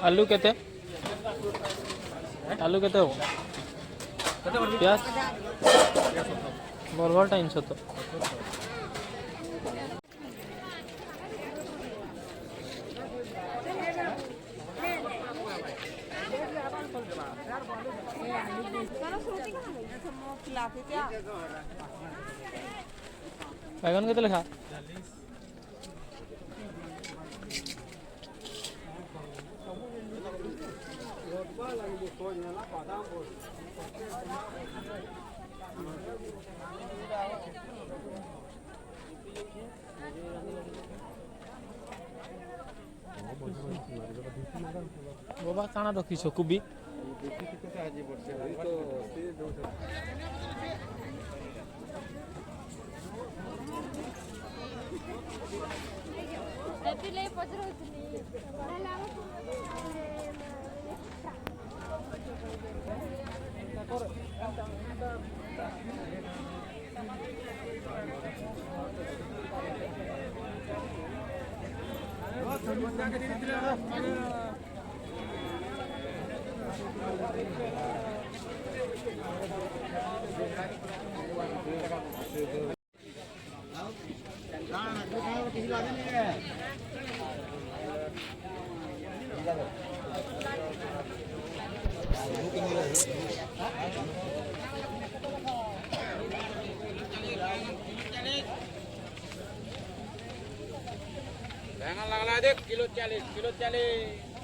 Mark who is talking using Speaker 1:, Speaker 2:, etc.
Speaker 1: आलू केते आलू केते हो प्याज बरबड़ टाइम से तो बैगन केते लेखा बाबा काना रखी कोबी
Speaker 2: Jangan lagi dekat kilo 40.